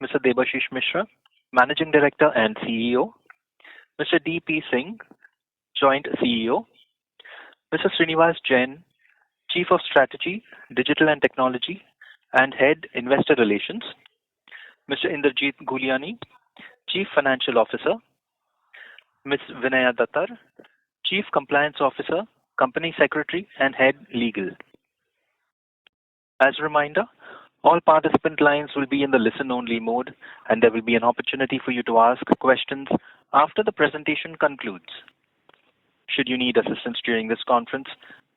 Mr. Debashish Mishra, Managing Director and CEO, Mr. D.P. Singh, Joint CEO, Mr. Srinivas Jain, Chief of Strategy, Digital and Technology, and Head Investor Relations, Mr. Inderjeet Guliani, Chief Financial Officer, Ms. Vinaya Dattar, Chief Compliance Officer, Company Secretary, and Head Legal. As a reminder, all participant lines will be in the listen-only mode, and there will be an opportunity for you to ask questions after the presentation concludes. Should you need assistance during this conference,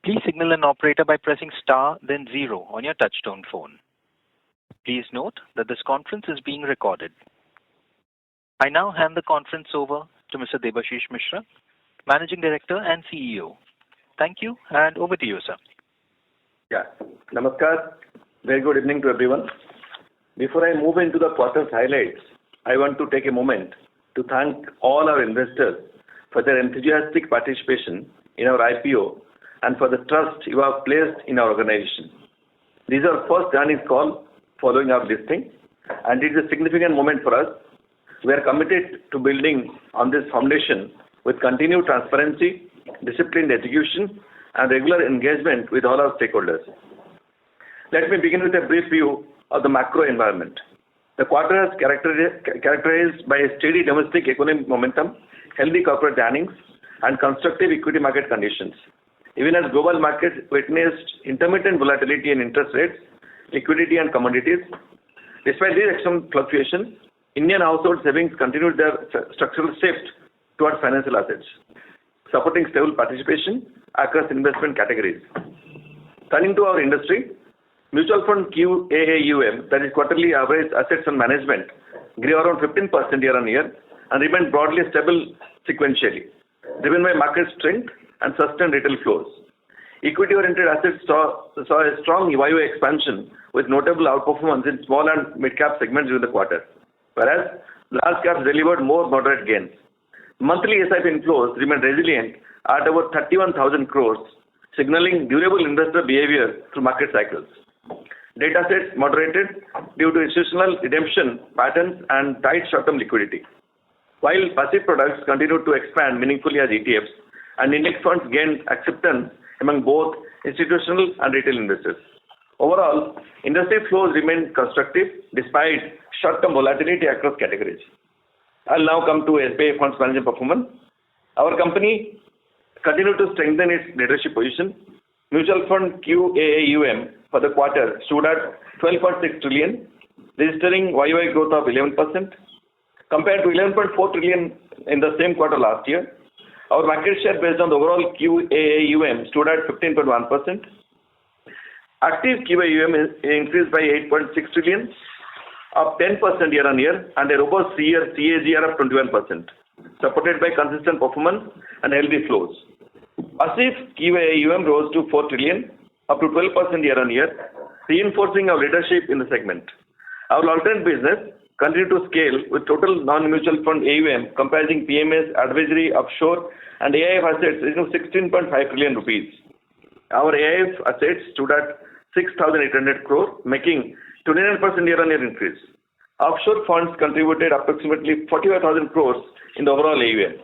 please signal an operator by pressing star then 0 on your touchtone phone. Please note that this conference is being recorded. I now hand the conference over to Mr. Debashish Mishra, Managing Director and CEO. Thank you, and over to you, sir. Yeah, namaskar. Very good evening to everyone. Before I move into the quarter's highlights, I want to take a moment to thank all our investors for their enthusiastic participation in our IPO and for the trust you have placed in our organization. This is our first earnings call following our listing, and it is a significant moment for us. We are committed to building on this foundation with continued transparency, disciplined execution, and regular engagement with all our stakeholders. Let me begin with a brief view of the macro environment. The quarter is characterized by a steady domestic economic momentum, healthy corporate earnings, and constructive equity market conditions. Even as global markets witnessed intermittent volatility in interest rates, liquidity, and commodities, despite these external fluctuations, Indian household savings continued their structural shift towards financial assets, supporting stable participation across investment categories. Turning to our industry, mutual fund QAAUM, that is quarterly average assets under management, grew around 15% year-on-year and remained broadly stable sequentially, driven by market strength and sustained retail flows. Equity-oriented assets saw a strong YoY expansion with notable outperformance in small and mid-cap segments during the quarter, whereas large caps delivered more moderate gains. Monthly SIP inflows remained resilient at over 31,000 crores, signaling durable investor behavior through market cycles. Data sets moderated due to institutional redemption patterns and tight short-term liquidity, while passive products continued to expand meaningfully as ETFs, and index funds gained acceptance among both institutional and retail investors. Overall, industry flows remained constructive despite short-term volatility across categories. I'll now come to SBI Funds Management performance. Our company continued to strengthen its leadership position. Mutual fund QAAUM for the quarter stood at 12.6 trillion, registering YoY growth of 11%, compared to 11.4 trillion in the same quarter last year. Our market share based on the overall QAAUM stood at 15.1%. Active QAAUM increased by 8.6 trillion, up 10% year-on-year, and a robust three-year CAGR of 21%, supported by consistent performance and healthy flows. Passive QAAUM rose to 4 trillion, up to 12% year-on-year, reinforcing our leadership in the segment. Our alternate business continued to scale with total non-mutual fund AUM comprising PMS, advisory, offshore, and AIF assets reaching 16.5 trillion rupees. Our AIF assets stood at 6,800 crore, making 29% year-on-year increase. Offshore funds contributed approximately 45,000 crores in the overall AUM.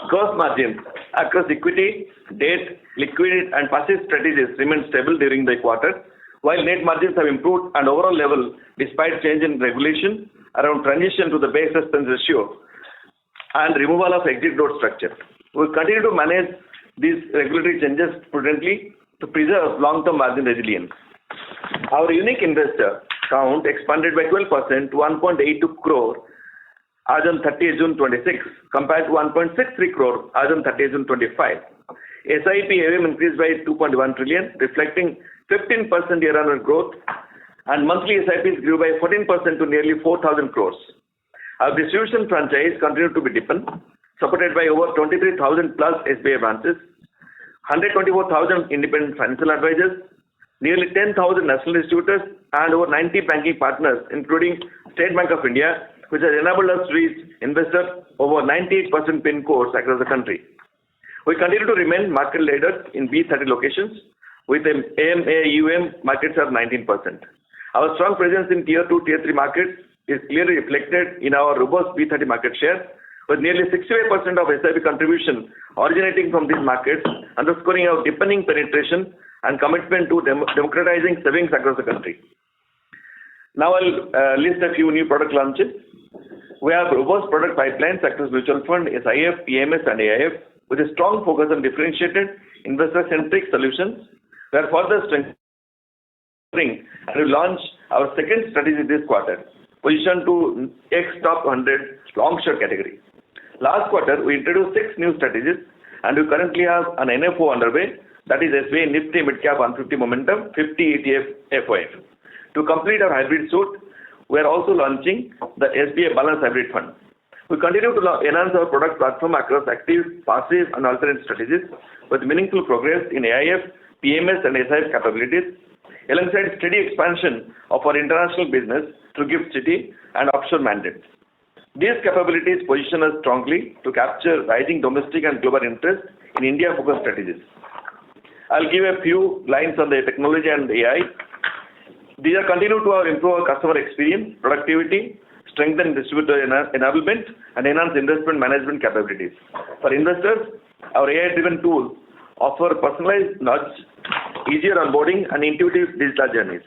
Gross margins across equity, debt, liquid, and passive strategies remained stable during the quarter, while net margins have improved at overall level despite change in regulation around transition to the base expense ratio and removal of exit load structure. We will continue to manage these regulatory changes prudently to preserve long-term margin resilience. Our unique investor count expanded by 12% to 1.82 crore as on 30th June 26, compared to 1.63 crore as on 30th June 25. SIP AUM increased by 2.1 trillion, reflecting 15% year-on-year growth, and monthly SIPs grew by 14% to nearly 4,000 crores. Our distribution franchise continued to be deepened, supported by over 23,000 plus SBI branches, 124,000 independent financial advisors, nearly 10,000 national distributors, and over 90 banking partners, including State Bank of India, which has enabled us to reach investors over 98% PIN codes across the country. We continue to remain market leaders in B30 locations with an AUM market share of 19%. Our strong presence in Tier 2, Tier 3 markets is clearly reflected in our robust B30 market share, with nearly 65% of SIP contribution originating from these markets, underscoring our deepening penetration and commitment to democratizing savings across the country. Now I'll list a few new product launches. We have robust product pipelines across mutual fund, SIF, PMS and AIF with a strong focus on differentiated investor-centric solutions. We are further strengthening and will launch our second strategy this quarter, positioned to X Top 100 long-short category. Last quarter, we introduced 6 new strategies and we currently have an NFO underway, that is SBI Nifty Midcap 150 Momentum 50 ETF FOF. To complete our hybrid suite, we are also launching the SBI Balance Hybrid Fund. We continue to enhance our product platform across active, passive and alternate strategies with meaningful progress in AIF, PMS and SIF capabilities, alongside steady expansion of our international business through GIFT City and offshore mandates. These capabilities position us strongly to capture rising domestic and global interest in India-focused strategies. I'll give a few lines on the technology and AI. These are continue to improve our customer experience, productivity, strengthen distributor enablement, and enhance investment management capabilities. For investors, our AI-driven tools offer personalized nudge, easier onboarding, and intuitive digital journeys.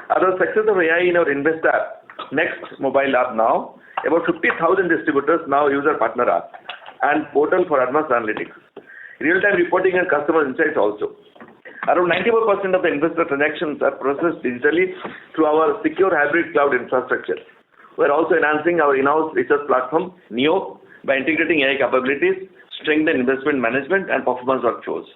As a success of AI in our Invest app, Next mobile app now, about 50,000 distributors now use our partner app and portal for advanced analytics, real-time reporting and customer insights also. Around 94% of the investor transactions are processed digitally through our secure hybrid cloud infrastructure. We are also enhancing our in-house research platform, NEO, by integrating AI capabilities, strengthen investment management and performance workflows.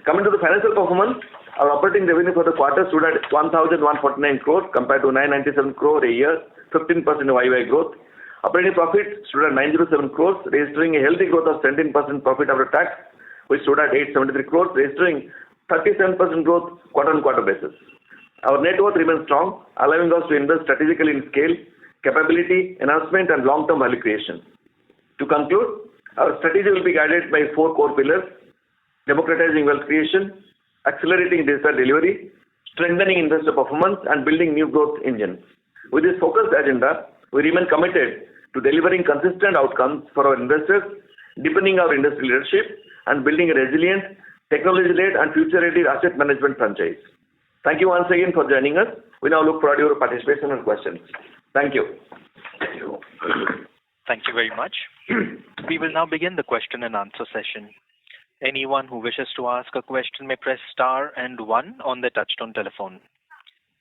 Coming to the financial performance, our operating revenue for the quarter stood at 1,149 crore compared to 997 crore a year, 15% YY growth. Operating profit stood at 907 crores, registering a healthy growth of 17% profit after tax, which stood at 873 crores, registering 37% growth quarter-on-quarter basis. Our net worth remains strong, allowing us to invest strategically in scale, capability, enhancement, and long-term value creation. To conclude, our strategy will be guided by 4 core pillars: democratizing wealth creation, accelerating digital delivery, strengthening investor performance, and building new growth engines. With this focused agenda, we remain committed to delivering consistent outcomes for our investors, deepening our industry leadership, and building a resilient, technology-led and future-ready asset management franchise. Thank you once again for joining us. We now look forward to your participation and questions. Thank you. Thank you very much. We will now begin the question and answer session. Anyone who wishes to ask a question may press star and 1 on their touchtone telephone.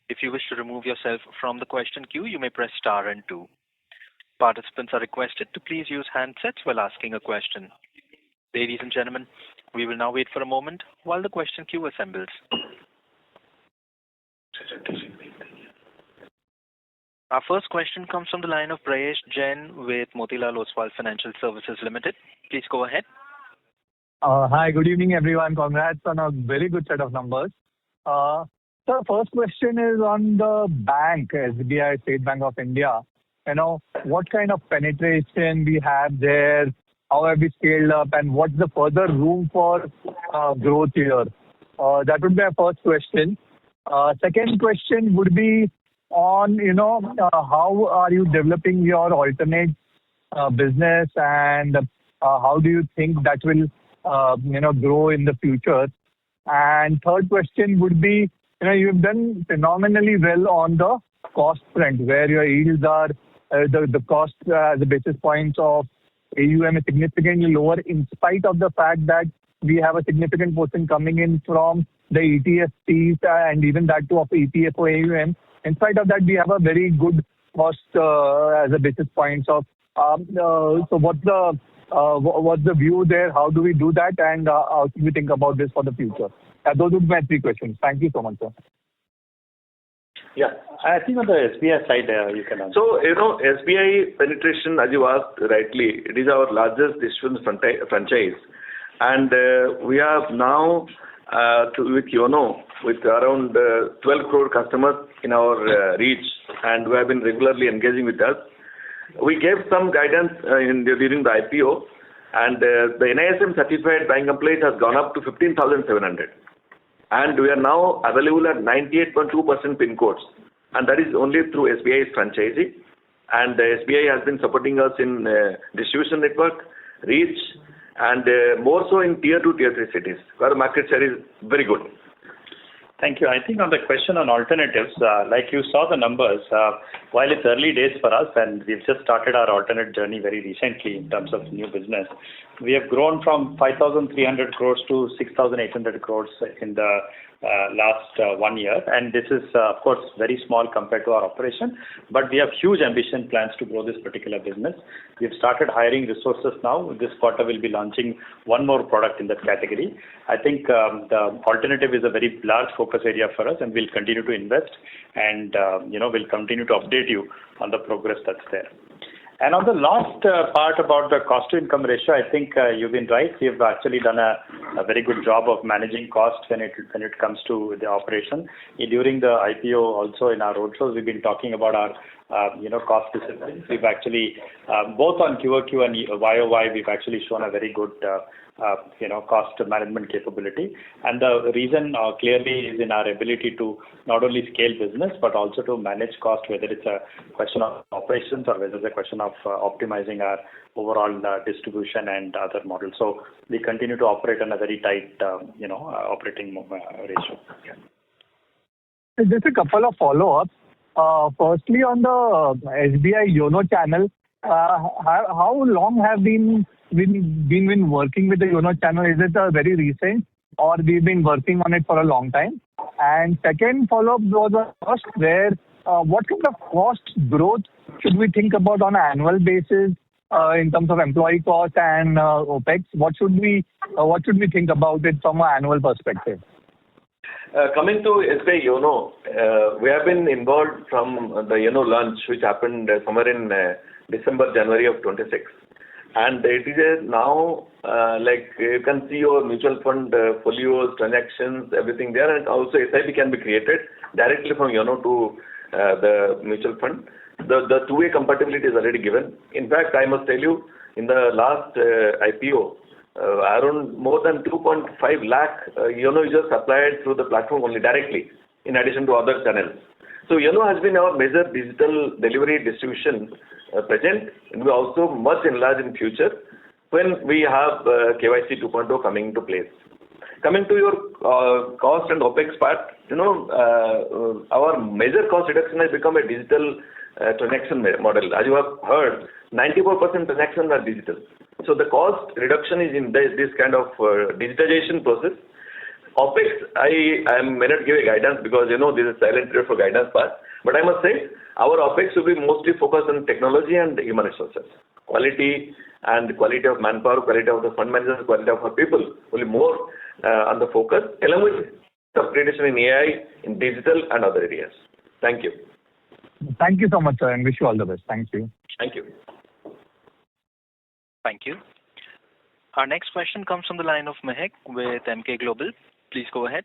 If you wish to remove yourself from the question queue, you may press star and 2. Participants are requested to please use handsets while asking a question. Ladies and gentlemen, we will now wait for a moment while the question queue assembles. Our first question comes from the line of Prayesh Jain with Motilal Oswal Financial Services Limited. Please go ahead. Hi, good evening everyone. Congrats on a very good set of numbers. So first question is on the bank, SBI, State Bank of India. What kind of penetration we have there, how have we scaled up, and what's the further room for growth here? That would be our first question. Second question would be on, how are you developing your alternate business and how do you think that will, grow in the future? And third question would be, you've done phenomenally well on the cost front, where your yields are, the cost, the basis points of AUM is significantly lower, in spite of the fact that we have a significant portion coming in from the ETF fees and even that too of ETF or AUM. In spite of that, we have a very good cost as a basis points of. So what's the view there? How do we do that, and how should we think about this for the future? Those would be my 3 questions. Thank you so much, sir. Yeah, I think on the SBI side, you can answer. So, SBI penetration, as you asked rightly, it is our largest distribution franchise. And we have now, with YONO, with around 12 crore customers in our reach, and who have been regularly engaging with us. We gave some guidance during the IPO, and the NISM certified bank employees has gone up to 15,700. and we are now available at 98.2% pin codes, and that is only through SBI's franchisee. And SBI has been supporting us in distribution network, reach, and more so in tier 2, tier 3 cities, where market share is very good. Thank you. I think on the question on alternatives, like you saw the numbers, while it's early days for us and we've just started our alternate journey very recently in terms of new business, we have grown from 5,300 crores to 6,800 crores in the last 1 year. And this is, of course, very small compared to our operation, but we have huge ambition plans to grow this particular business. We've started hiring resources now. This quarter we'll be launching one more product in that category. I think the alternative is a very large focus area for us, and we'll continue to invest, and we'll continue to update you on the progress that's there. And on the last part about the cost to income ratio, I think you've been right. We've actually done a very good job of managing costs when it comes to the operation. During the IPO, also in our roadshows, we've been talking about our cost discipline. We've actually both on QOQ and YOY, we've actually shown a very good cost management capability. And the reason clearly is in our ability to not only scale business, but also to manage cost, whether it's a question of operations or whether it's a question of optimizing our overall distribution and other models. So we continue to operate on a very tight, operating ratio. Yeah. Just a couple of follow-ups. Firstly, on the SBI YONO channel, how long have been working with the YONO channel? Is it very recent, or we've been working on it for a long time? And second follow-up was a cost, where what kind of cost growth should we think about on an annual basis in terms of employee cost and OPEX? What should we think about it from an annual perspective? Coming to SBI YONO, we have been involved from the YONO launch, which happened somewhere in December, January of 26. And it is now, like you can see your mutual fund folios, transactions, everything there, and also SIP can be created directly from YONO to the mutual fund. The two-way compatibility is already given. In fact, I must tell you, in the last IPO, around more than 2.5 lakh YONO users applied through the platform only directly, in addition to other channels. So YONO has been our major digital delivery distribution present, and we also much enlarge in future when we have KYC 2.0 coming into place. Coming to your cost and OPEX part, our major cost reduction has become a digital transaction model. As you have heard, 94% transactions are digital. So the cost reduction is in this kind of digitization process. OPEX, I may not give a guidance because this is silent period for guidance part. But I must say, our OPEX will be mostly focused on technology and human resources. Quality of manpower, quality of the fund managers, quality of our people will be more on the focus, along with upgradation in AI, in digital and other areas. Thank you. Thank you so much, sir, and wish you all the best. Thank you. Thank you. Thank you. Our next question comes from the line of Mehak with Emkay Global. Please go ahead.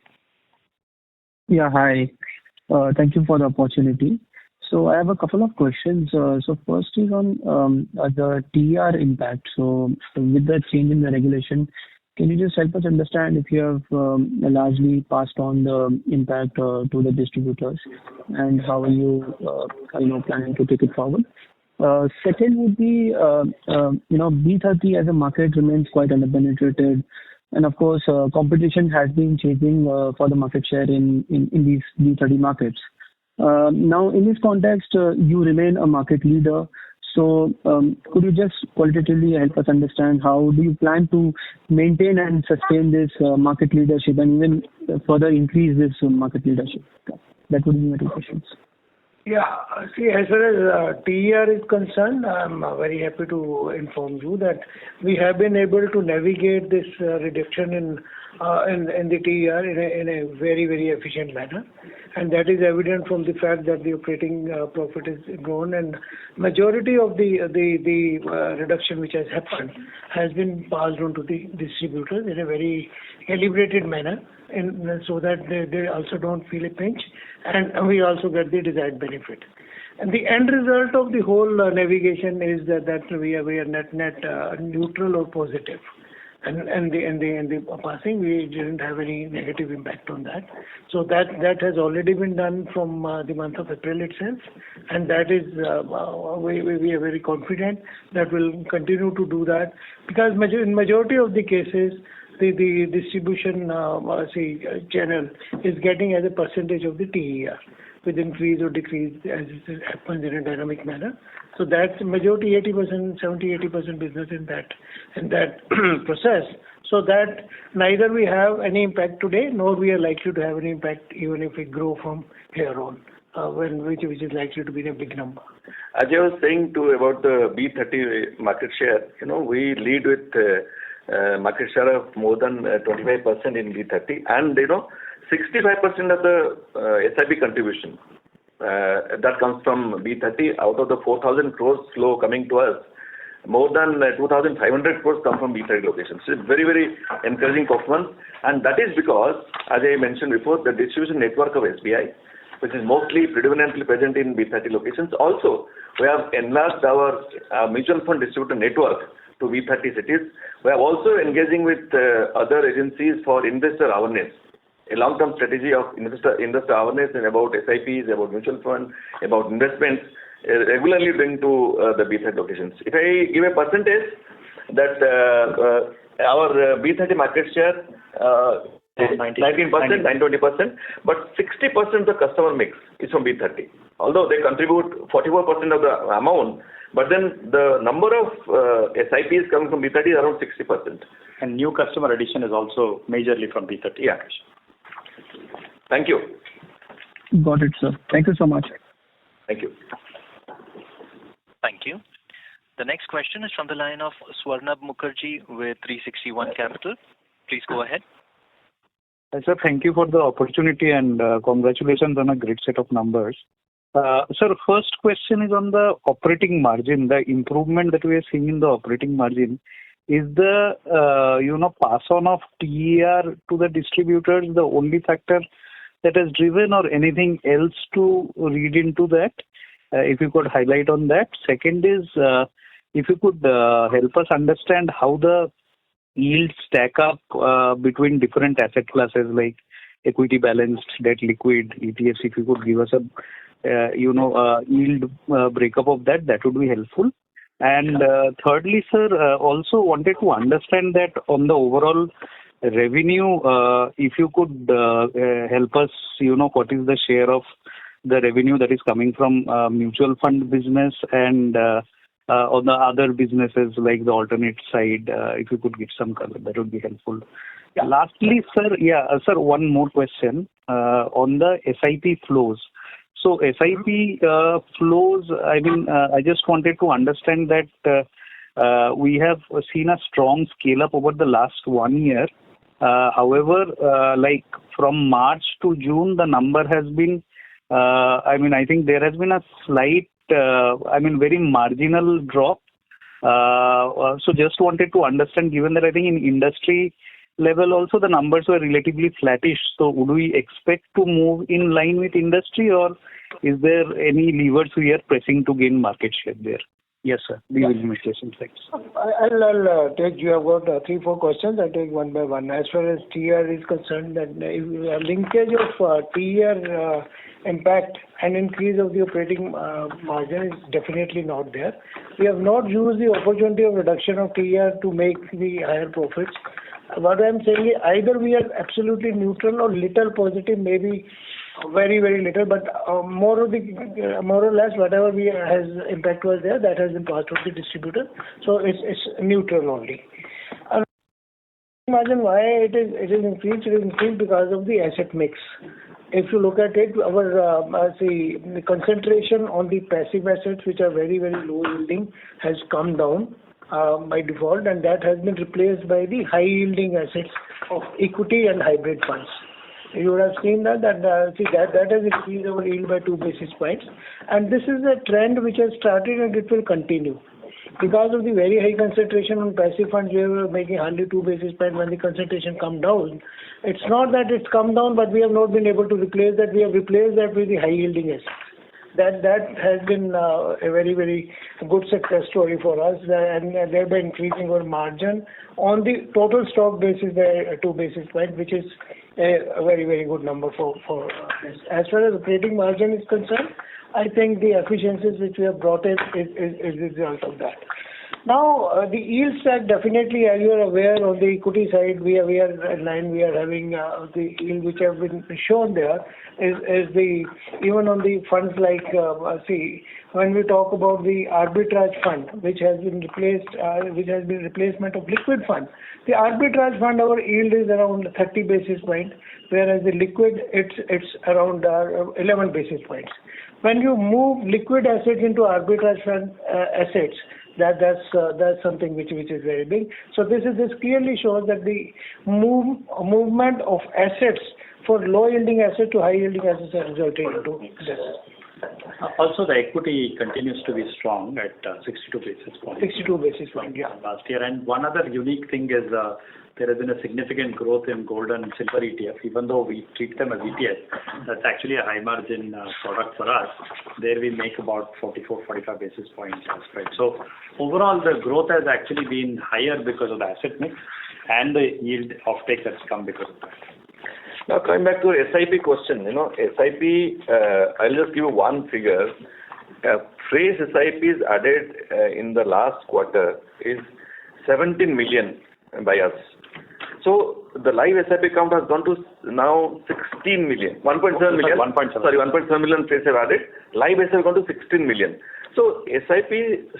Yeah, hi. Thank you for the opportunity. So I have a couple of questions. So first is on the TER impact. So with the change in the regulation, can you just help us understand if you have largely passed on the impact to the distributors, and how are you planning to take it forward? Second would be, B30 as a market remains quite underpenetrated, and of course, competition has been changing for the market share in these B30 markets. Now, in this context, you remain a market leader. So, could you just qualitatively help us understand how do you plan to maintain and sustain this market leadership, and even further increase this market leadership? That would be my two questions. Yeah. See, as far as TER is concerned, I'm very happy to inform you that we have been able to navigate this reduction in the TER in a very, very efficient manner. And that is evident from the fact that the operating profit is grown, and majority of the reduction which has happened has been passed on to the distributors in a very calibrated manner, and so that they also don't feel a pinch, and we also get the desired benefit. And the end result of the whole navigation is that we are net neutral or positive. and the passing, we didn't have any negative impact on that. So that has already been done from the month of April itself, and that is we are very confident that we'll continue to do that, because in majority of the cases the distribution channel is getting as a percentage of the TER with increase or decrease as it happens in a dynamic manner. So that's majority 70-80% business in that process. So that neither we have any impact today, nor we are likely to have any impact even if we grow from here on, which is likely to be a big number. As I was saying about the B30 market share, we lead with market share of more than 25% in B30, and 65% of the SIP contribution that comes from B30. Out of the 4,000 crores flow coming to us, more than 2,500 crores come from B30 locations. So it's very, very encouraging performance, and that is because, as I mentioned before, the distribution network of SBI, which is mostly predominantly present in B30 locations. Also, we have enlarged our mutual fund distributor network to B30 cities. We are also engaging with other agencies for investor awareness, a long-term strategy of investor awareness and about SIPs, about mutual fund, about investments, regularly bring to the B30 locations. If I give a percentage, that our B30 market share 19%, 20%, but 60% of the customer mix is from B30. Although they contribute 44% of the amount, but then the number of SIPs coming from B30 is around 60%. And new customer addition is also majorly from B30. Yeah. Thank you. Got it, sir. Thank you so much. Thank you. Thank you. The next question is from the line of Swarnabh Mukherjee with 360 ONE Capital. Please go ahead. Sir, thank you for the opportunity and congratulations on a great set of numbers. Sir, first question is on the operating margin. The improvement that we are seeing in the operating margin, is the pass on of TER to the distributors the only factor that has driven, or anything else to read into that? If you could highlight on that. Second is, if you could help us understand how the yields stack up between different asset classes like equity balanced, debt liquid, ETFs. If you could give us a yield breakup of that would be helpful. And thirdly, sir, also wanted to understand that on the overall revenue, if you could help us, what is the share of the revenue that is coming from mutual fund business and on the other businesses like the alternate side, if you could give some color, that would be helpful. Yeah. Lastly, sir, one more question on the SIP flows. So SIP flows, I just wanted to understand that we have seen a strong scale up over the last 1 year. However, like from March to June, the number has been, I think there has been a slight, very marginal drop. So just wanted to understand, given that I think in industry level also the numbers were relatively flattish. So would we expect to move in line with industry, or is there any levers we are pressing to gain market share there? Yes, sir. These will be my questions. Thanks. I'll take, you have got 3-4 questions. I'll take one by one. As far as TER is concerned, that linkage of TER impact and increase of the operating margin is definitely not there. We have not used the opportunity of reduction of TER to make the higher profits. What I'm saying is either we are absolutely neutral or little positive, maybe very, very little, but more or less whatever has impact was there, that has been passed on to the distributor. So it's neutral only. And imagine why it is increased. It is increased because of the asset mix. If you look at it, our the concentration on the passive assets, which are very, very low yielding, has come down by default, and that has been replaced by the high yielding assets of equity and hybrid funds. You would have seen that has increased our yield by 2 basis points, and this is a trend which has started and it will continue. Because of the very high concentration on passive funds, we were making hardly 2 basis points. When the concentration come down, it's not that it's come down, but we have not been able to replace that. We have replaced that with the high yielding assets. That has been a very, very good success story for us, and thereby increasing our margin on the total stock basis by 2 basis points, which is a very, very good number for this. As far as operating margin is concerned, I think the efficiencies which we have brought in is a result of that. Now, the yield stack, definitely, as you are aware, on the equity side, we are in line. We are having the yield which have been shown there is the, even on the funds like, when we talk about the arbitrage fund, which has been replacement of liquid fund. The arbitrage fund, our yield is around 30 basis points, whereas the liquid, it's around 11 basis points. When you move liquid assets into arbitrage fund assets, that's something which is very big. So this clearly shows that the movement of assets for low yielding assets to high yielding assets are resulting into this. Also, the equity continues to be strong at 62 basis points. 62 basis points, yeah. Last year. And one other unique thing is there has been a significant growth in gold and silver ETF. Even though we treat them as ETFs, that's actually a high margin product for us. There we make about 44-45 basis points spread. So overall, the growth has actually been higher because of the asset mix and the yield offtake that's come because of that. Now coming back to SIP question, SIP, I'll just give you one figure. Fresh SIPs added in the last quarter is 17 million by us. So the live SIP count has gone to now 16 million. 1.7 million. 1.7 million fresh have added. Live SIP have gone to 16 million. So SIP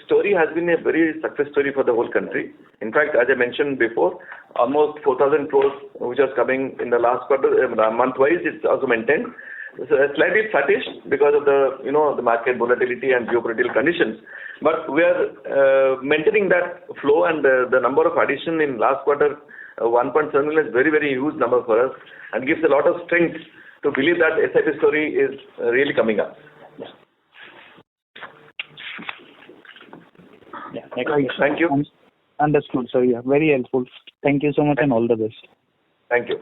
story has been a very success story for the whole country. In fact, as I mentioned before, almost 4,000 crores which was coming in the last quarter, month-wise, it's also maintained. So slightly flattish because of the the market volatility and geopolitical conditions. But we are maintaining that flow, and the number of addition in last quarter, 1.7 million, is very, very huge number for us and gives a lot of strength to believe that SIP story is really coming up. Yeah. Thank you. Understood, sir. Yeah, very helpful. Thank you so much and all the best. Thank you.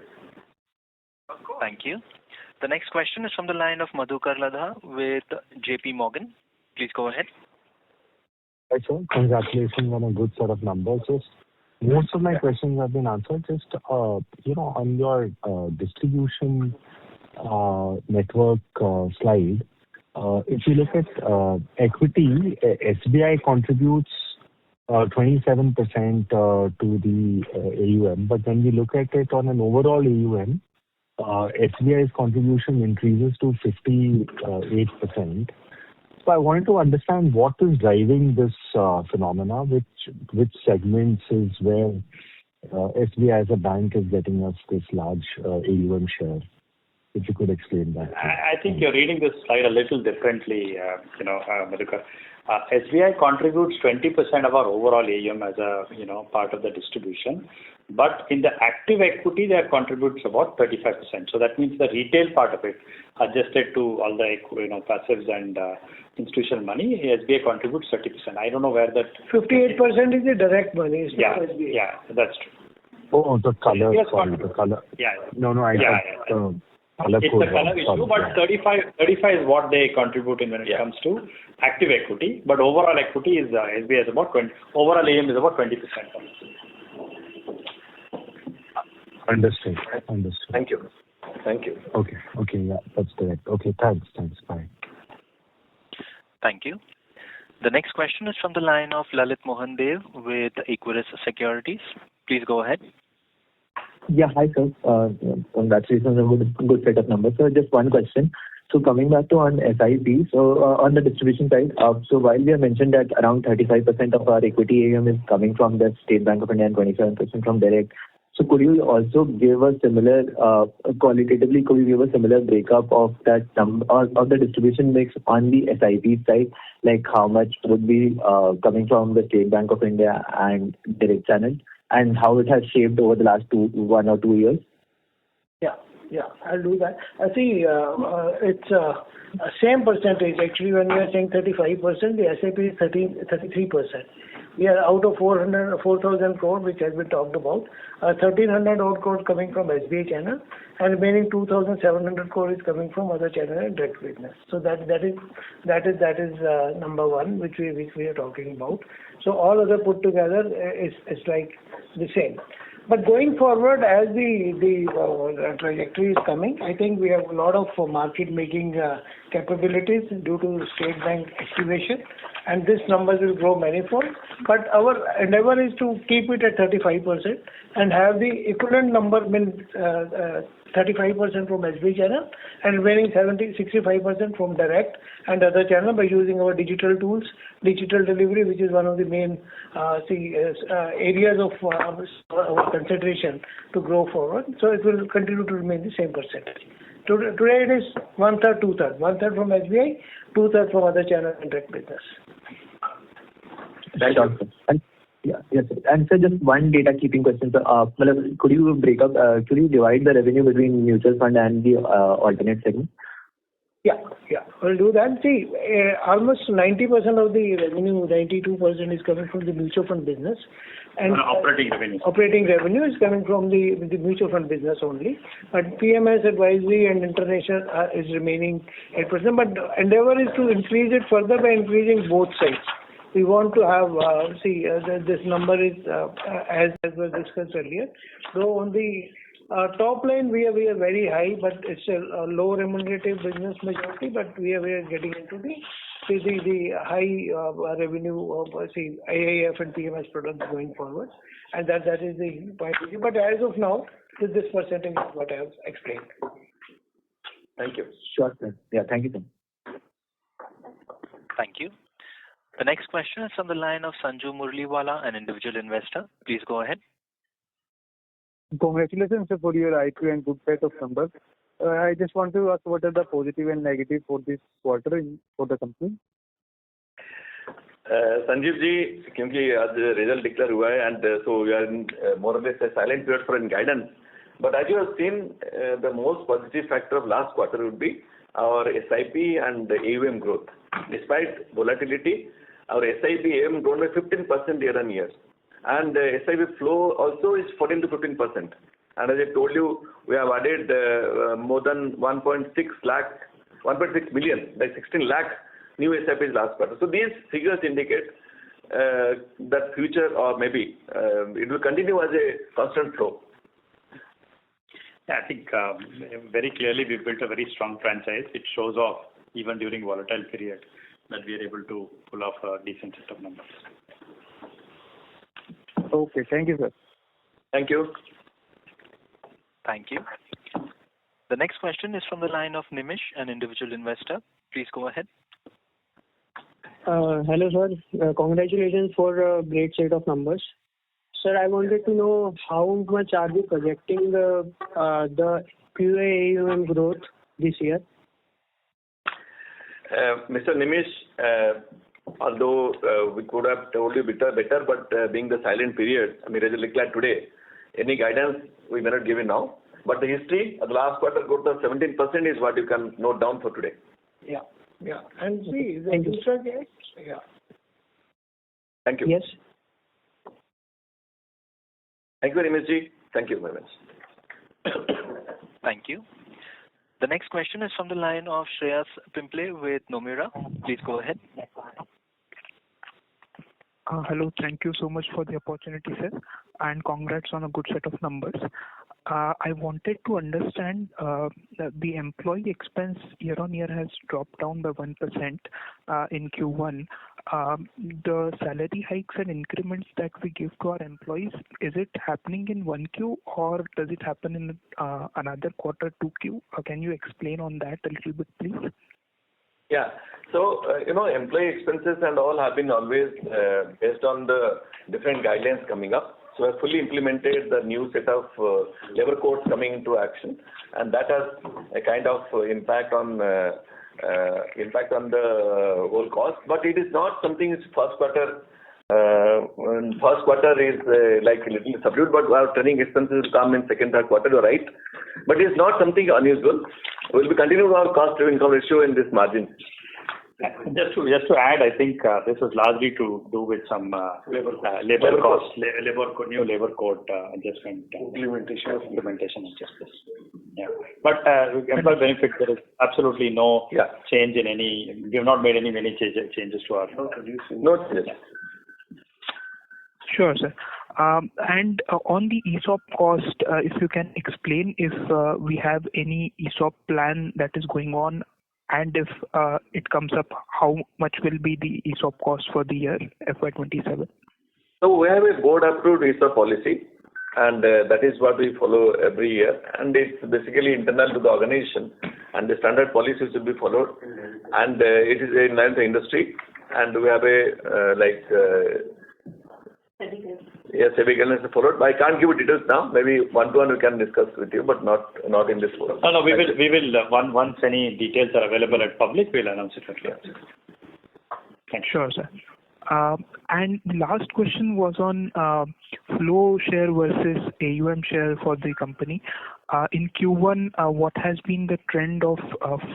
Thank you. The next question is from the line of Madhukar Ladha with JP Morgan. Please go ahead. Hi, sir. Congratulations on a good set of numbers. Just most of my questions have been answered. Just on your distribution network slide, if you look at equity, SBI contributes 27% to the AUM, but when we look at it on an overall AUM, SBI's contribution increases to 58%. So I wanted to understand what is driving this phenomena, which segments is where SBI as a bank is getting us this large AUM share. If you could explain that. I think you're reading this slide a little differently, Madhukar. SBI contributes 20% of our overall AUM as a part of the distribution, but in the active equity that contributes about 35%. So that means the retail part of it, adjusted to all the passives and institutional money, SBI contributes 30%. I don't know where that 58% is the direct money. It's not SBI. Yeah, that's true. Oh, the color. Yes, sorry, the color. Yeah. No, I thought. It's the color issue, but 35 is what they contribute in when it comes to active equity. But overall equity is SBI is about 20. Overall AUM is about 20%. Understood. Thank you. Okay. Yeah, that's correct. Okay, thanks. Bye. Thank you. The next question is from the line of Lalit Mohan Dev with Equirus Securities. Please go ahead. Yeah, hi sir. Congratulations on a good set of numbers. So just one question. So coming back to on SIP, so on the distribution side, so while we have mentioned that around 35% of our equity AUM is coming from the State Bank of India and 27% from direct, so could you also give a similar, qualitatively, could you give a similar breakup of that of the distribution mix on the SIP side, like how much would be coming from the State Bank of India and direct channel, and how it has shaped over the last 1 or 2 years? Yeah. Yeah, I'll do that. See, it's same percentage. Actually, when we are saying 35%, the SIP is 33%. We are out of 4,000 crore, which has been talked about. 1,300 odd crore coming from SBI channel, and remaining 2,700 crore is coming from other channel and direct business. So that is number one, which we are talking about. So all other put together is like the same. But going forward, as the trajectory is coming, I think we have a lot of market making capabilities due to state bank activation, and this numbers will grow manifold. But our endeavor is to keep it at 35% and have the equivalent number, 35% from SB channel and remaining 65% from direct and other channel by using our digital tools, digital delivery, which is one of the main areas of our consideration to grow forward. So it will continue to remain the same percentage. Today it is 1/3, 2/3. 1/3 from SBI, 2/3 from other channel and direct business. Right on. Yes, sir. And sir, just one data keeping question. So, could you divide the revenue between mutual fund and the alternate segment? Yeah, we'll do that. See, almost 90% of the revenue, 92% is coming from the mutual fund business. And operating revenue. Operating revenue is coming from the mutual fund business only. But PMS, advisory and international is remaining 8%. But endeavor is to increase it further by increasing both sides. We want to have, this number is, as was discussed earlier. So on the top line, we are very high, but it's a low remunerative business majority, but we are getting into the high revenue of, AIF and PMS products going forward. And that is the point. But as of now, this percentage is what I have explained. Thank you. Sure, sir. Yeah, thank you, sir. Thank you. The next question is from the line of Sanju Murliwala, an individual investor. Please go ahead. Congratulations for your IQ and good set of numbers. I just want to ask what are the positive and negative for this quarter for the company? Sanjeev ji, क्योंकि आज result declare हुआ है and so we are in more or less a silent period for guidance. But as you have seen, the most positive factor of last quarter would be our SIP and AUM growth. Despite volatility, our SIP AUM grown by 15% year on year, and SIP flow also is 14 to 15%. And as I told you, we have added more than 1.6 million, like 16 lakh new SIPs last quarter. So these figures indicate that future, or maybe it will continue as a constant flow. Yeah, I think very clearly we built a very strong franchise. It shows off even during volatile period that we are able to pull off a decent set of numbers. Okay, thank you, sir. Thank you. Thank you. The next question is from the line of Nimish, an individual investor. Please go ahead. Hello, sir. Congratulations for a great set of numbers. Sir, I wanted to know how much are you projecting the QAUM growth this year? Mr. Nimish, although we could have told you better, but being the silent period, I mean, result declared today, any guidance we may not give you now. But the history of the last quarter growth of 17% is what you can note down for today. Yeah. And see, the future case, yeah. Thank you. Yes. Thank you, Nimish ji. Thank you very much. Thank you. The next question is from the line of Shreyas Pimple with Nomura. Please go ahead. Hello. Thank you so much for the opportunity, sir, and congrats on a good set of numbers. I wanted to understand the employee expense year on year has dropped down by 1% in Q1. The salary hikes and increments that we give to our employees, is it happening in 1Q or does it happen in another quarter, 2Q? Can you explain on that a little bit, please? Yeah. So, employee expenses and all have been always based on the different guidelines coming up. So, we have fully implemented the new set of labor codes coming into action, and that has a kind of impact on the whole cost. But it is not something which first quarter is like a little subdued, but our training expenses will come in second, third quarter, you're right. but it's not something unusual. We'll be continuing our cost to income ratio in this margin. Just to add, I think this is largely to do with some labor cost, new labor code adjustment, implementation adjustments. Yeah, but employee benefit, there is absolutely no change in any. We have not made any changes to our. No changes. Sure, sir. And on the ESOP cost, if you can explain if we have any ESOP plan that is going on, and if it comes up, how much will be the ESOP cost for the year FY27? So we have a board-approved ESOP policy, and that is what we follow every year. And it's basically internal to the organization, and the standard policies will be followed. And it is in line with the industry, and we have a Yes, SEBI guidelines are followed. But I can't give you details now. Maybe one-to-one we can discuss with you, but not in this forum. No, we will. Once any details are available at public, we'll announce it. Thank you. Sure, sir. And the last question was on flow share versus AUM share for the company. In Q1, what has been the trend of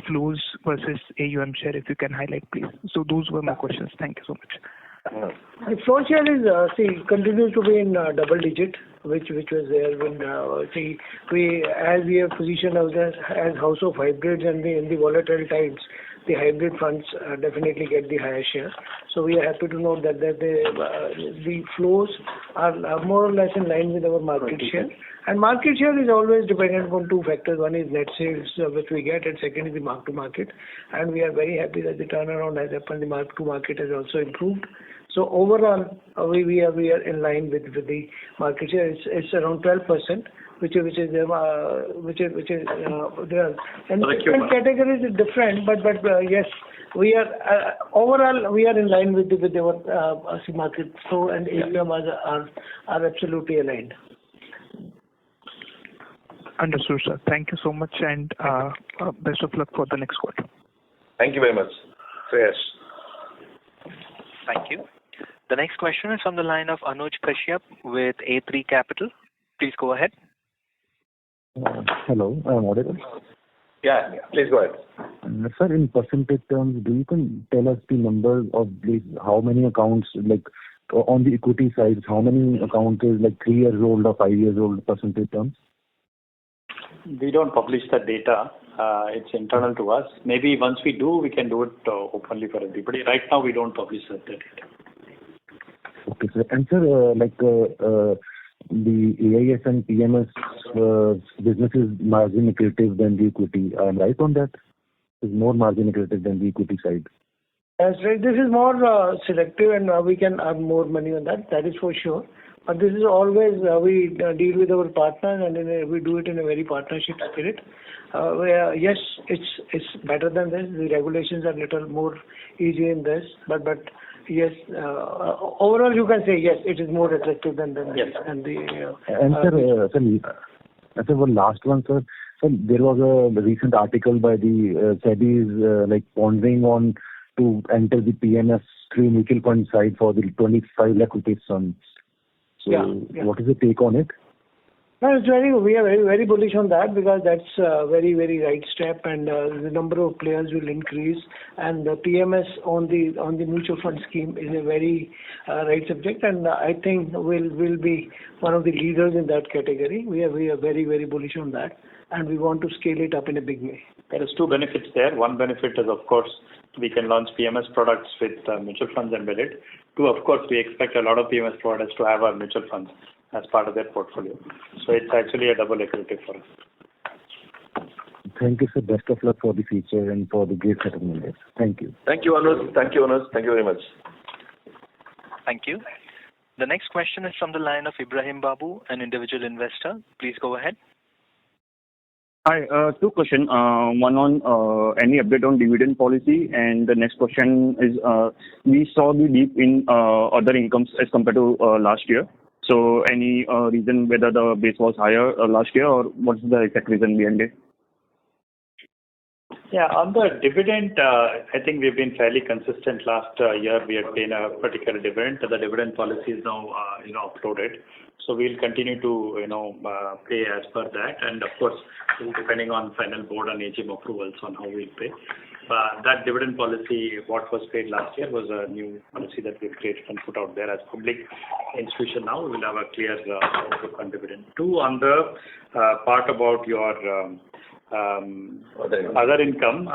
flows versus AUM share, if you can highlight, please? So those were my questions. Thank you so much. The flow share is continues to be in double digit, which was there when we have positioned ourselves as house of hybrids, and in the volatile times, the hybrid funds definitely get the higher share. So we are happy to note that the flows are more or less in line with our market share. And market share is always dependent on two factors. One is net sales, which we get, and second is the mark to market. And we are very happy that the turnaround has happened. The mark to market has also improved. So overall, we are in line with the market share. It's around 12%, which is there. And different categories is different, but yes, we are overall we are in line with our market. So and AUM are absolutely aligned. Understood, sir. Thank you so much, and best of luck for the next quarter. Thank you very much. So yes. Thank you. The next question is from the line of Anuj Kashyap with A3 Capital. Please go ahead. Hello, I'm audible. Yeah, please go ahead. Sir, in percentage terms, do you can tell us the number of how many accounts, like on the equity side, how many accounts is like 3 years old or 5 years old percentage terms? We don't publish that data. It's internal to us. Maybe once we do, we can do it openly for everybody. Right now, we don't publish that data. Okay, sir. And sir, the AIS and PMS business is margin accretive than the equity. I'm right on that? It's more margin accretive than the equity side. That's right. This is more selective, and we can earn more money on that. That is for sure. But this is always we deal with our partners, and we do it in a very partnership spirit. Where yes, it's better than this. The regulations are little more easy in this, but yes, overall you can say yes, it is more attractive than yes. And the. Sir, one last one, sir. So there was a recent article by the SEBI like pondering on to enter the PMS through mutual fund side for the 25 lakh rupees funds. So what is the take on it? No, we are very bullish on that, because that's a very, very right step, and the number of players will increase, and the PMS on the mutual fund scheme is a very right subject, and I think will be one of the leaders in that category. We are very, very bullish on that, and we want to scale it up in a big way. There is two benefits there. One benefit is, of course, we can launch PMS products with mutual funds embedded. Two, of course, we expect a lot of PMS products to have our mutual funds as part of their portfolio. So it's actually a double accretive for us. Thank you, sir. Best of luck for the future and for the great set of numbers. Thank you. Thank you, Anuj. Thank you very much. Thank you. The next question is from the line of Ibrahim Babu, an individual investor. Please go ahead. Hi, two questions. One on any update on dividend policy, and the next question is we saw the dip in other incomes as compared to last year. So any reason whether the base was higher last year, or what's the exact reason behind it? Yeah, on the dividend, I think we've been fairly consistent. Last year, we had paid a particular dividend. The dividend policy is now, uploaded. So we'll continue to, pay as per that. And of course, depending on final board and AGM approvals on how we pay. That dividend policy, what was paid last year, was a new policy that we've created and put out there as public institution. Now we will have a clear outlook on dividend. Two, on the part about your other income.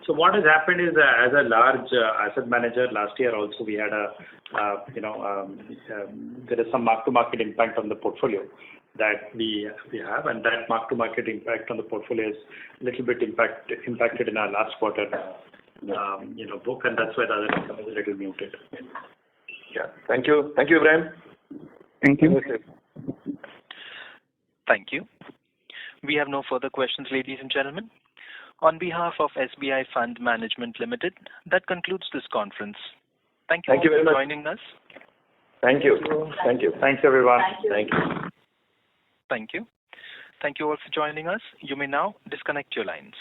So what has happened is, as a large asset manager, last year also we had there is some mark-to-market impact on the portfolio that we have, and that mark-to-market impact on the portfolio is a little bit impacted in our last quarter, book, and that's why the other income is a little muted. Yeah. Thank you. Thank you, Ibrahim. Thank you. Thank you. We have no further questions, ladies and gentlemen. On behalf of SBI Fund Management Limited, that concludes this conference. Thank you all for joining us. Thank you. Thank you. Thanks, everyone. Thank you. Thank you. Thank you all for joining us. You may now disconnect your lines.